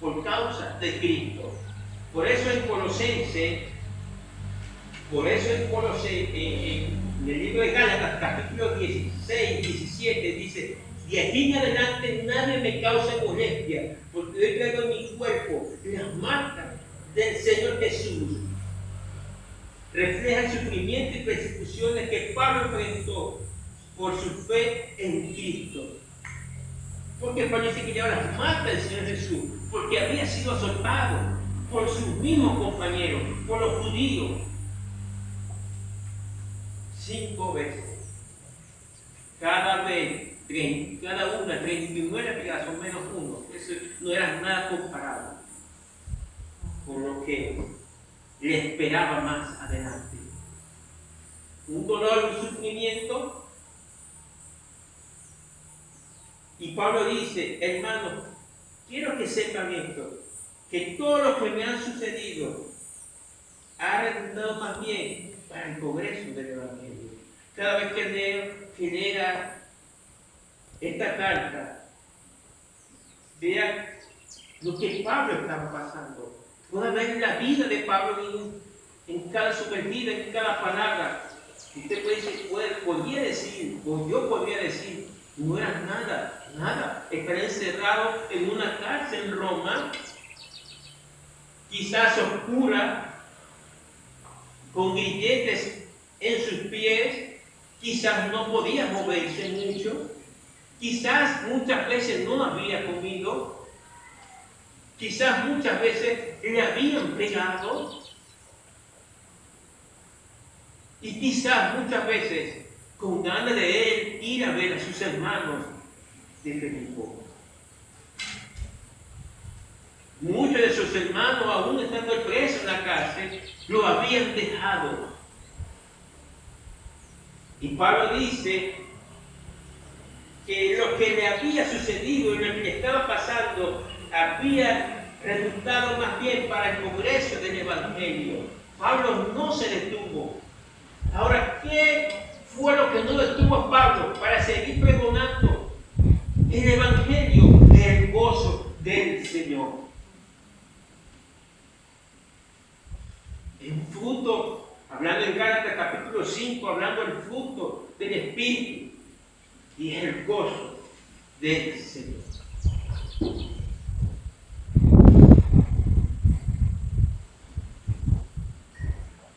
por causa de Cristo. Por eso en Colosenses, en el libro de Gálatas, capítulo 16, 17, dice: de aquí en adelante nadie me causa molestia, porque yo traigo en mi cuerpo las marcas del Señor Jesús. Refleja el sufrimiento y persecuciones que Pablo enfrentó por su fe en Cristo. Porque Pablo dice que lleva las marcas del Señor Jesús, porque había sido azotado por sus mismos compañeros, por los judíos, 5 veces. Cada una 39 pedazos menos uno. Eso no era nada comparado con lo que le esperaba más adelante. Un dolor, un sufrimiento. Y Pablo dice: hermanos, quiero que sepan esto, que todo lo que me ha sucedido ha redundado más bien para el progreso del Evangelio. Cada vez que lea esta carta, vean lo que Pablo estaba pasando. Pueden ver la vida de Pablo en cada sumergida, en cada palabra. Usted podría decir, o yo podría decir, no era nada. Estar encerrado en una cárcel en Roma, quizás oscura, con grilletes en sus pies, quizás no podía moverse mucho, quizás muchas veces no había comido, quizás muchas veces le habían pegado, y quizás muchas veces con ganas de él ir a ver a sus hermanos de Filipo. Muchos de sus hermanos, aún estando presos en la cárcel, lo habían dejado. Y Pablo dice que lo que le había sucedido y lo que le estaba pasando había resultado más bien para el progreso del Evangelio. Pablo no se detuvo. Ahora, ¿qué fue lo que no detuvo a Pablo para seguir pregonando el Evangelio del gozo del Señor? El fruto, hablando en Gálatas capítulo 5, hablando del fruto del Espíritu, y es el gozo del Señor.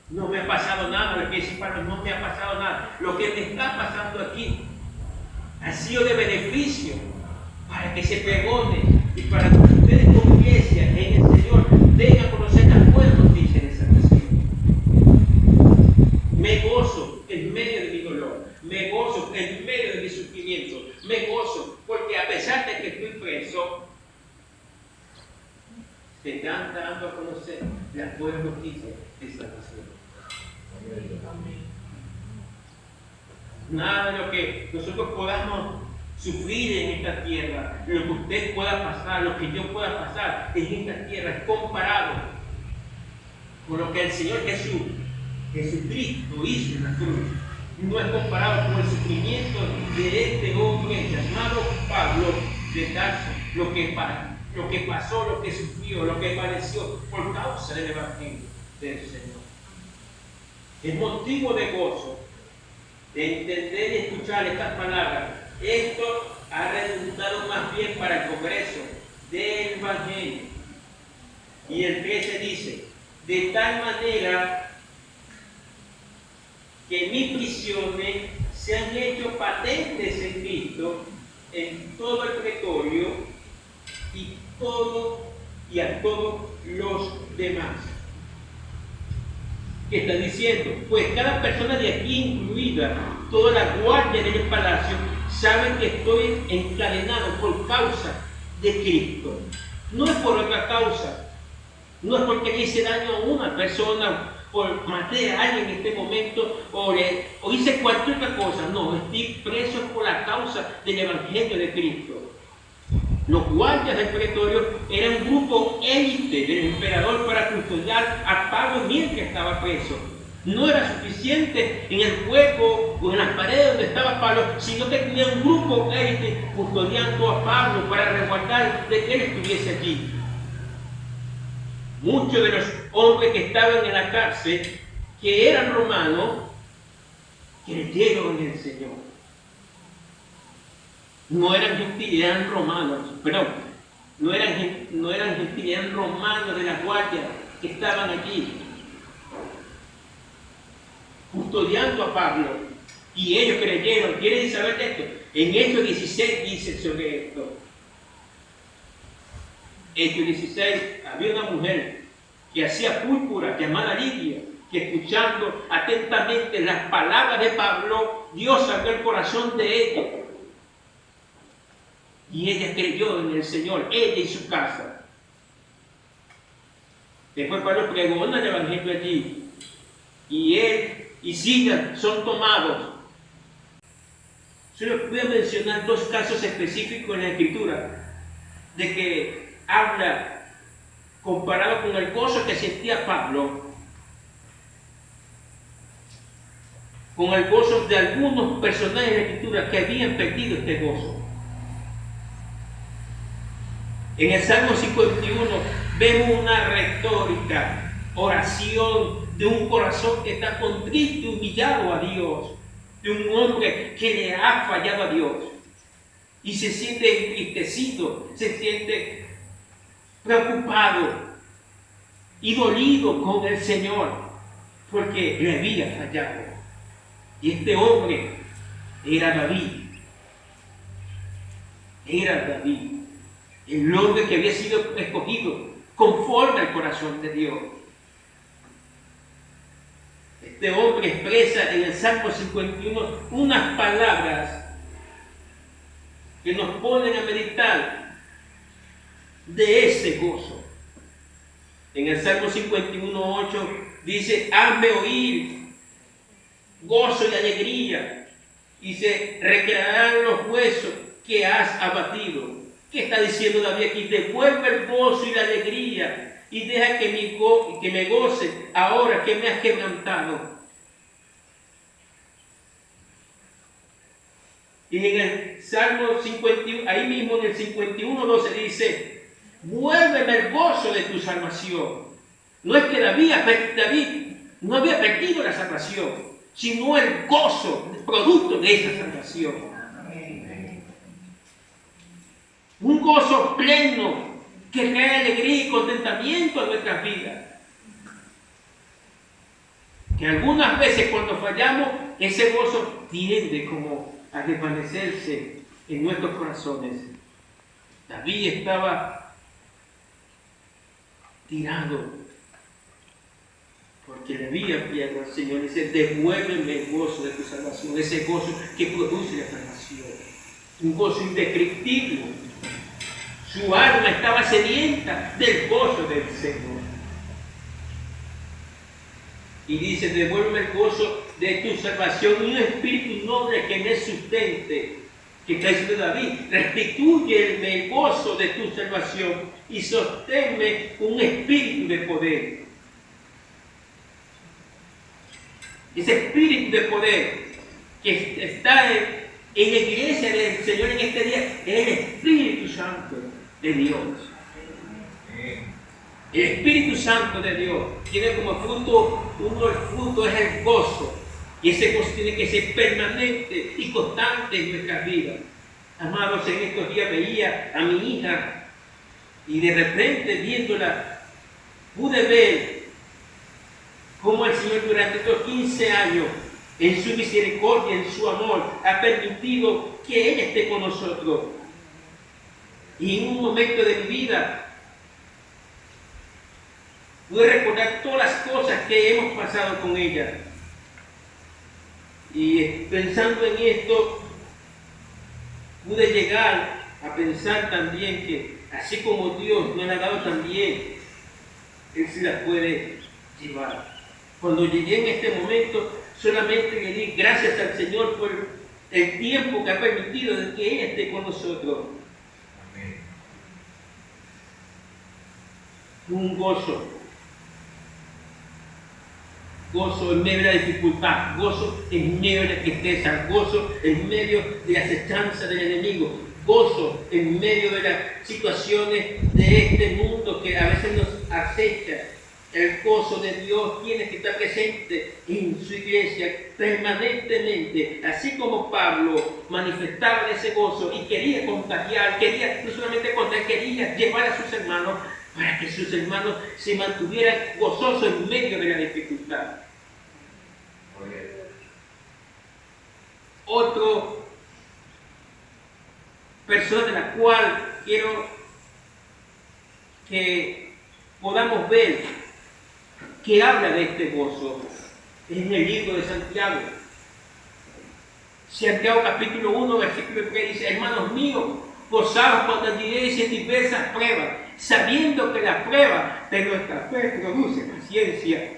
No me ha pasado nada, lo que dice Pablo, no me ha pasado nada. Lo que me está pasando aquí ha sido de beneficio para que se pregone y para que ustedes como iglesia en el Señor den a conocer las buenas noticias de salvación. Me gozo en medio de mi dolor, me gozo en medio de mi sufrimiento, me gozo porque a pesar de que estoy preso, se están dando a conocer las buenas noticias de salvación. Nada de lo que nosotros podamos sufrir en esta tierra, lo que usted pueda pasar, lo que yo pueda pasar en esta tierra es comparado con lo que el Señor Jesucristo hizo en la cruz. No es comparado con el sufrimiento de este hombre llamado Pablo de Tarso, lo que pasó, lo que sufrió, lo que padeció por causa del Evangelio del Señor. Es motivo de gozo de entender y escuchar estas palabras. Esto ha resultado más bien para el progreso del Evangelio. Y el 13 dice: de tal manera que mis prisiones se han hecho patentes en Cristo en todo el pretorio y a todos los demás. ¿Qué está diciendo? Pues cada persona de aquí, incluida toda la guardia del palacio, sabe que estoy encadenado por causa de Cristo. No es por otra causa. No es porque le hice daño a una persona, por maté a alguien en este momento, o hice cualquier otra cosa. No, estoy preso por la causa del Evangelio de Cristo. Los guardias del pretorio eran un grupo élite del emperador para custodiar a Pablo mientras estaba preso. No era suficiente en el hueco o en las paredes donde estaba Pablo, sino que tenía un grupo élite custodiando a Pablo para resguardar de que él estuviese allí. muchos de los hombres que estaban en la cárcel, que eran romanos, creyeron en el Señor. No eran gentiles, eran romanos, perdón, no eran gentiles, eran romanos de la guardia que estaban allí, custodiando a Pablo, y ellos creyeron. ¿Quieren saber de esto? En Hechos 16 dice sobre esto. Hechos 16, había una mujer que hacía púrpura, llamada Lidia, que escuchando atentamente las palabras de Pablo, Dios abrió el corazón de ella. Y ella creyó en el Señor, ella y su casa. Después Pablo pregona el evangelio allí. Y él y Silas son tomados. Solo voy a mencionar dos casos específicos en la Escritura, de que habla comparado con el gozo que sentía Pablo, con el gozo de algunos personajes de la Escritura que habían perdido este gozo. En el Salmo 51 vemos una retórica, oración de un corazón que está contrito y humillado a Dios, de un hombre que le ha fallado a Dios y se siente entristecido, se siente preocupado y dolido con el Señor porque le había fallado. Y este hombre era David. Era David, el hombre que había sido escogido conforme al corazón de Dios. Este hombre expresa en el Salmo 51 unas palabras que nos ponen a meditar de ese gozo. En el Salmo 51:8 dice: hazme oír gozo y alegría, y se recrearán los huesos que has abatido. ¿Qué está diciendo David aquí? Devuelve el gozo y la alegría, y deja que me goce ahora que me has quebrantado. Y en el Salmo 51, ahí mismo en el 51:12 dice: vuélveme el gozo de tu salvación. No es que David no había perdido la salvación, sino el gozo, el producto de esa salvación. Un gozo pleno que trae alegría y contentamiento a nuestras vidas. Que algunas veces cuando fallamos, ese gozo tiende como a desvanecerse en nuestros corazones. David estaba tirado porque le había fallado al Señor. Dice: devuélveme el gozo de tu salvación, ese gozo que produce la salvación, un gozo indescriptible. Su alma estaba sedienta del gozo del Señor. Y dice: devuélveme el gozo de tu salvación y un espíritu noble que me sustente. Que está diciendo David: restitúyeme el gozo de tu salvación y sosténme un espíritu de poder. Ese espíritu de poder que está en la iglesia del Señor en este día es el Espíritu Santo de Dios. El Espíritu Santo de Dios tiene como fruto, uno del fruto es el gozo. Y ese gozo tiene que ser permanente y constante en nuestras vidas. Amados, en estos días veía a mi hija y de repente viéndola pude ver cómo el Señor durante estos 15 años, en su misericordia, en su amor, ha permitido que Él esté con nosotros. Y en un momento de mi vida pude recordar todas las cosas que hemos pasado con ella. Y pensando en esto, pude llegar a pensar también que así como Dios nos ha dado también, Él se la puede llevar. Cuando llegué en este momento, solamente le di gracias al Señor por el tiempo que ha permitido de que Él esté con nosotros. Amén. Un gozo en medio de la dificultad, gozo en medio de la tristeza, gozo en medio de la acechanza del enemigo, gozo en medio de las situaciones de este mundo que a veces nos acecha. El gozo de Dios tiene que estar presente en su iglesia permanentemente, así como Pablo manifestaba ese gozo y quería contagiar, quería no solamente contagiar, quería llevar a sus hermanos para que sus hermanos se mantuvieran gozosos en medio de la dificultad. Otra persona de la cual quiero que podamos ver que habla de este gozo es en el libro de Santiago. Santiago capítulo 1, versículo 3 dice: hermanos míos, gozaos cuando andéis en diversas pruebas, sabiendo que la prueba de nuestra fe produce paciencia.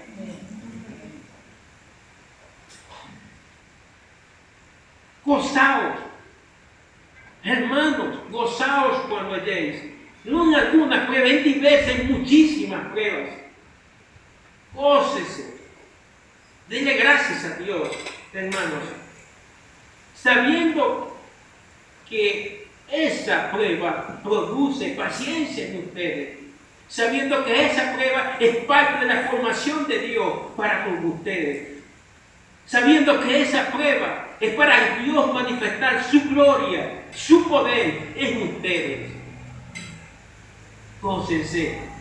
Gozaos, hermanos, gozaos cuando halléis, no en algunas pruebas, en diversas, en muchísimas pruebas. Gócese, denle gracias a Dios, hermanos, sabiendo que esa prueba produce paciencia en ustedes, sabiendo que esa prueba es parte de la formación de Dios para con ustedes, sabiendo que esa prueba es para Dios manifestar su gloria, su poder en ustedes. Gócense.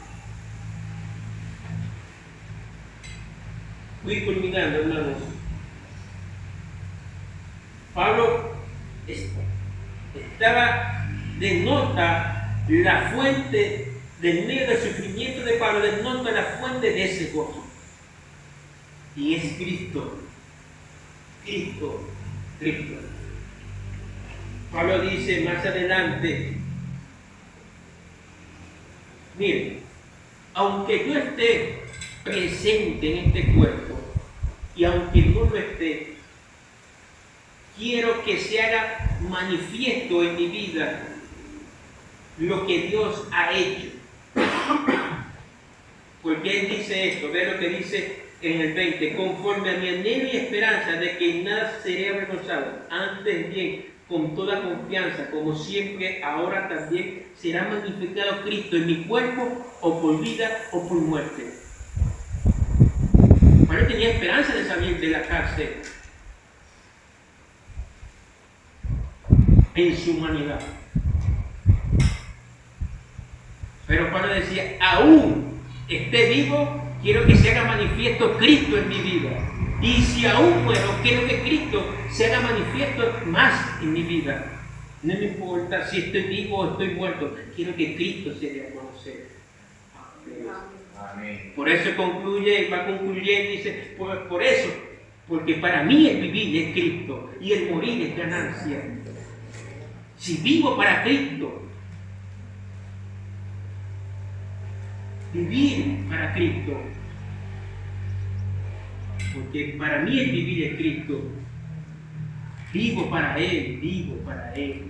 Voy culminando, hermanos. Pablo denota la fuente del medio del sufrimiento de Pablo, denota la fuente de ese gozo. Y es Cristo. Cristo. Cristo. Pablo dice más adelante: miren, aunque yo esté presente en este cuerpo, y aunque no lo esté, quiero que se haga manifiesto en mi vida lo que Dios ha hecho. Porque Él dice esto, ve lo que dice en el 20: conforme a mi anhelo y esperanza de que en nada seré avergonzado, antes bien, con toda confianza, como siempre, ahora también será magnificado Cristo en mi cuerpo, o por vida o por muerte. Pablo tenía esperanza de salir de la cárcel en su humanidad. Pero Pablo decía: aún esté vivo, quiero que se haga manifiesto Cristo en mi vida. Y si aún muero, quiero que Cristo se haga manifiesto más en mi vida. No me importa si estoy vivo o estoy muerto, quiero que Cristo se dé a conocer. Amén. Por eso concluye, va concluyendo y dice: por eso, porque para mí el vivir es Cristo y el morir es ganancia. Si vivo para Cristo, vivir para Cristo, porque para mí el vivir es Cristo, vivo para Él, vivo para Él.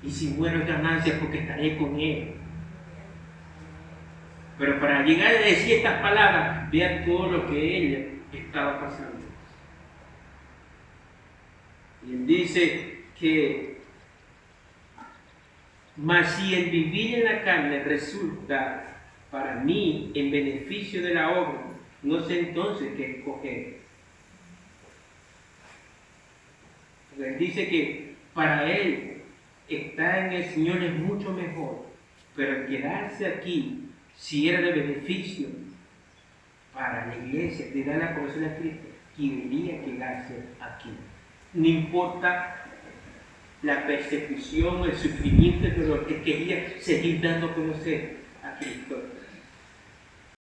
Y si muero es ganancia, porque estaré con Él. Pero para llegar a decir estas palabras, vean todo lo que él estaba pasando. Y él dice que: mas si el vivir en la carne resulta para mí en beneficio de la obra, no sé entonces qué escoger. Él dice que para él estar en el Señor es mucho mejor, pero quedarse aquí, si era de beneficio para la iglesia, de dar la conocer a Cristo, quería quedarse aquí. No importa la persecución, el sufrimiento, el dolor, que quería seguir dando a conocer a Cristo.